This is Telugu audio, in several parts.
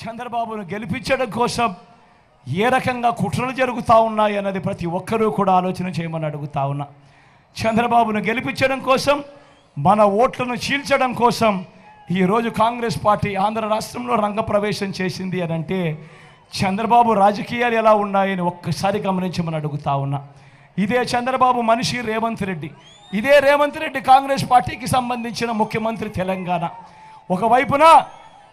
చంద్రబాబును గెలిపించడం కోసం ఏ రకంగా కుట్రలు జరుగుతూ ఉన్నాయి అన్నది ప్రతి ఒక్కరూ కూడా ఆలోచన చేయమని అడుగుతా ఉన్నా. చంద్రబాబును గెలిపించడం కోసం, మన ఓట్లను చీల్చడం కోసం ఈరోజు కాంగ్రెస్ పార్టీ ఆంధ్ర రాష్ట్రంలో రంగప్రవేశం చేసింది అని అంటే చంద్రబాబు రాజకీయాలు ఎలా ఉన్నాయని ఒక్కసారి గమనించమని అడుగుతా ఉన్నా. ఇదే చంద్రబాబు మనిషి రేవంత్ రెడ్డి. ఇదే రేవంత్ రెడ్డి కాంగ్రెస్ పార్టీకి సంబంధించిన ముఖ్యమంత్రి తెలంగాణ. ఒకవైపున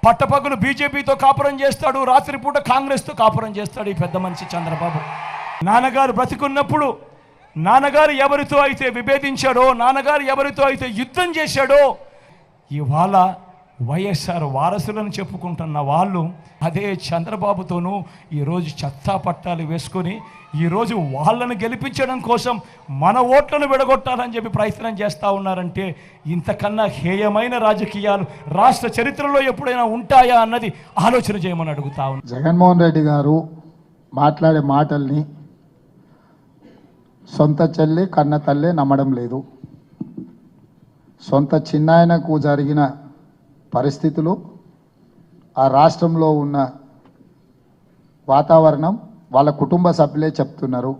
పట్టపగలు బీజేపీతో కాపురం చేస్తాడు, రాత్రిపూట కాంగ్రెస్తో కాపురం చేస్తాడు ఈ పెద్ద మనిషి చంద్రబాబు. నాన్నగారు బ్రతికున్నప్పుడు నాన్నగారు ఎవరితో అయితే విభేదించాడో, నాన్నగారు ఎవరితో అయితే యుద్ధం చేశాడో, ఇవాళ వైఎస్ఆర్ వారసులను చెప్పుకుంటున్న వాళ్ళు అదే చంద్రబాబుతోనూ ఈరోజు చెత్తా పట్టాలు వేసుకొని ఈరోజు వాళ్ళను గెలిపించడం కోసం మన ఓట్లను విడగొట్టాలని చెప్పి ప్రయత్నం చేస్తూ ఉన్నారంటే ఇంతకన్నా హేయమైన రాజకీయాలు రాష్ట్ర చరిత్రలో ఎప్పుడైనా ఉంటాయా అన్నది ఆలోచన చేయమని అడుగుతా ఉన్నాను. జగన్మోహన్ రెడ్డి గారు మాట్లాడే మాటల్ని సొంత చెల్లి కన్న తల్లి నమ్మడం లేదు. సొంత చిన్నాయనకు జరిగిన పరిస్థితులు, ఆ రాష్ట్రంలో ఉన్న వాతావరణం వాళ్ళ కుటుంబ సభ్యులే చెప్తున్నారు.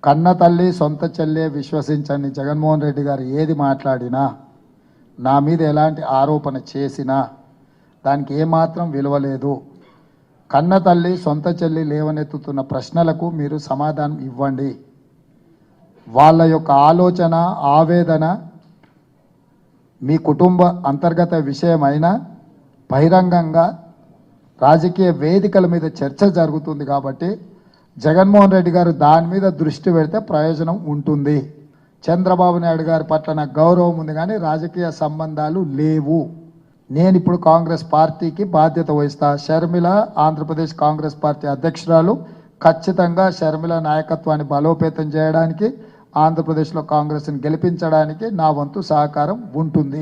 కన్న తల్లి సొంత చెల్లె విశ్వసించండి, జగన్మోహన్ రెడ్డి గారు ఏది మాట్లాడినా, నా మీద ఎలాంటి ఆరోపణ చేసినా దానికి ఏమాత్రం విలువ లేదు. కన్న తల్లి సొంత చెల్లి లేవనెత్తుతున్న ప్రశ్నలకు మీరు సమాధానం ఇవ్వండి. వాళ్ళ యొక్క ఆలోచన, ఆవేదన మీ కుటుంబ అంతర్గత విషయమైనా బహిరంగంగా రాజకీయ వేదికల మీద చర్చ జరుగుతుంది కాబట్టి జగన్మోహన్ రెడ్డి గారు దాని మీద దృష్టి పెడితే ప్రయోజనం ఉంటుంది. చంద్రబాబు నాయుడు గారి పట్ల నాకు గౌరవం ఉంది కానీ రాజకీయ సంబంధాలు లేవు. నేను ఇప్పుడు కాంగ్రెస్ పార్టీకి బాధ్యత వహిస్తా. షర్మిల ఆంధ్రప్రదేశ్ కాంగ్రెస్ పార్టీ అధ్యక్షురాలు. ఖచ్చితంగా షర్మిల నాయకత్వాన్ని బలోపేతం చేయడానికి, ఆంధ్రప్రదేశ్లో కాంగ్రెస్ని గెలిపించడానికి నా వంతు సహకారం ఉంటుంది.